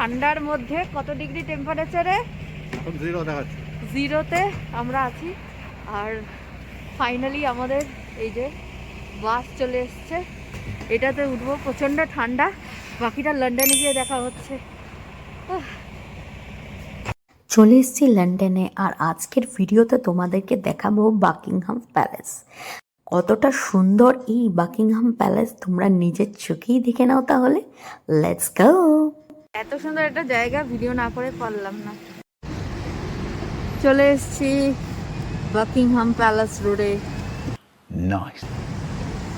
ঠান্ডার মধ্যে কত ডিগ্রি টেম্পারেচারে? এখন 0 দেখাচ্ছে। 0-তে আমরা আছি। আর ফাইনালি আমাদের এই যে বাস চলে এসছে, এটাতে উঠবো। প্রচণ্ড ঠান্ডা, বাকিটা লন্ডনে গিয়ে দেখা হচ্ছে। চলে এসেছি লন্ডনে, আর আজকের ভিডিওতে তোমাদেরকে দেখাবো বাকিংহাম প্যালেস। কতটা সুন্দর এই বাকিংহাম প্যালেস তোমরা নিজের চোখেই দেখে নাও। তাহলে লেটস গো। এত সুন্দর একটা জায়গা ভিডিও না করে পারলাম না। চলে এসেছি বাকিংহাম প্যালেস রোডে। নাইস।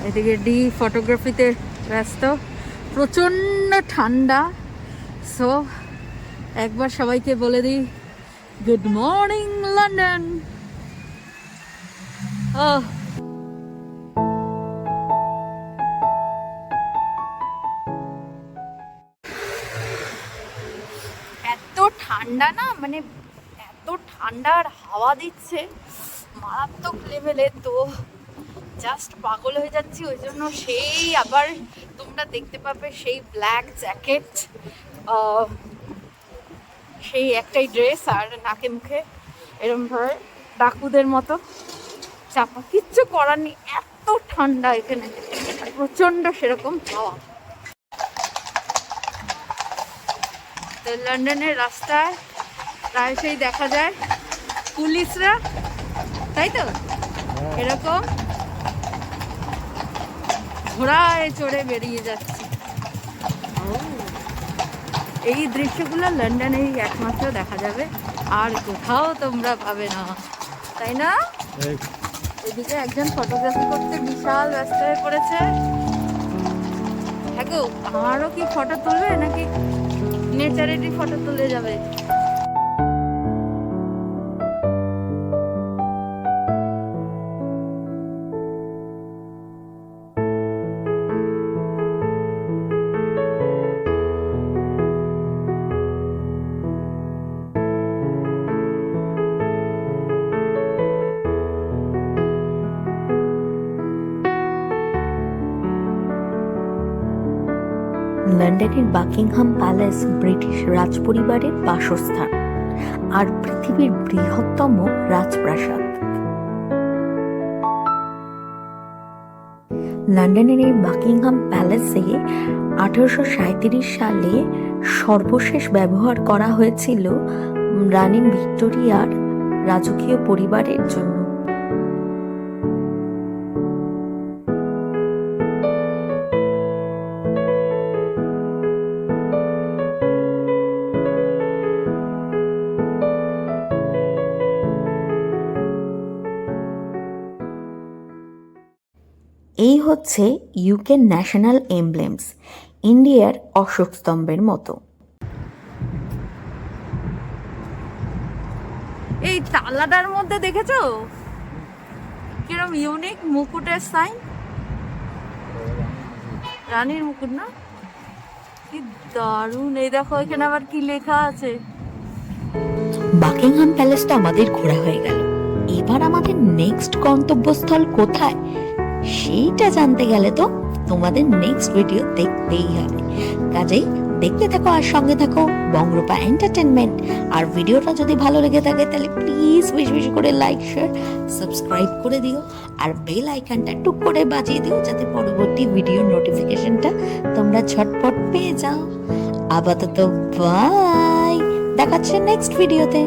এদিকে ডি ফটোগ্রাফিতে ব্যস্ত। প্রচণ্ড ঠান্ডা। সো একবার সবাইকে বলে দিই গুড মর্নিং লন্ডন। এত ঠান্ডা না, মানে এত ঠান্ডার হাওয়া দিচ্ছে মারাত্মক লেভেলে, তো জাস্ট পাগল হয়ে যাচ্ছি। ওই জন্য সেই আবার তোমরা দেখতে পাবে সেই ব্ল্যাক জ্যাকেট, সেই একটাই ড্রেস, আর নাকে মুখে এরকম ভাবে ডাকুদের মতো চাপা। কিচ্ছু করার নেই, এত ঠান্ডা এখানে, প্রচন্ড সেরকম হাওয়া। তো লন্ডনের রাস্তায় প্রায়শই দেখা যায় পুলিশরা, তাই তো, এরকম ঘোড়ায় চড়ে বেরিয়ে যাচ্ছে। এই দৃশ্যগুলো লন্ডনেই একমাত্র দেখা যাবে, আর কোথাও তোমরা পাবে না, তাই না? এদিকে একজন ফটোগ্রাফি করতে বিশাল ব্যস্ত হয়ে পড়েছে। হ্যাঁ গো, আমারও কি ফটো তুলবে নাকি নেচারেরই ফটো তুলে যাবে? লন্ডনের বাকিংহাম প্যালেস ব্রিটিশ রাজপরিবারের বাসস্থান আর পৃথিবীর বৃহত্তম রাজপ্রাসাদ। লন্ডনের এই বাকিংহাম প্যালেসে 1837 সালে সর্বশেষ ব্যবহার করা হয়েছিল রানী ভিক্টোরিয়ার রাজকীয় পরিবারের জন্য। এই হচ্ছে ইউকে ন্যাশনাল এমব্লেমস, ইন্ডিয়ার অশোক স্তম্ভের মতো। এই তালাটার মধ্যে দেখেছো কিরম ইউনিক মুকুটের সাইন? রানীর মুকুট না? কি দারুণ! এই দেখো এখানে আবার কি লেখা আছে। বাকিংহাম প্যালেসটা আমাদের ঘোরা হয়ে গেল। এবার আমাদের নেক্সট গন্তব্যস্থল কোথায় সেইটা জানতে গেলে তো তোমাদের নেক্সট ভিডিও দেখতেই হবে। কাজেই দেখতে থাকো আর সঙ্গে থাকো বংরূপা এন্টারটেনমেন্ট। আর ভিডিওটা যদি ভালো লেগে থাকে তাহলে প্লিজ বেশি বেশি করে লাইক, শেয়ার, সাবস্ক্রাইব করে দিও, আর বেল আইকনটা টুক করে বাজিয়ে দিও যাতে পরবর্তী ভিডিওর নোটিফিকেশনটা তোমরা ঝটপট পেয়ে যাও। আপাতত বাই, দেখা হচ্ছে নেক্সট ভিডিওতে।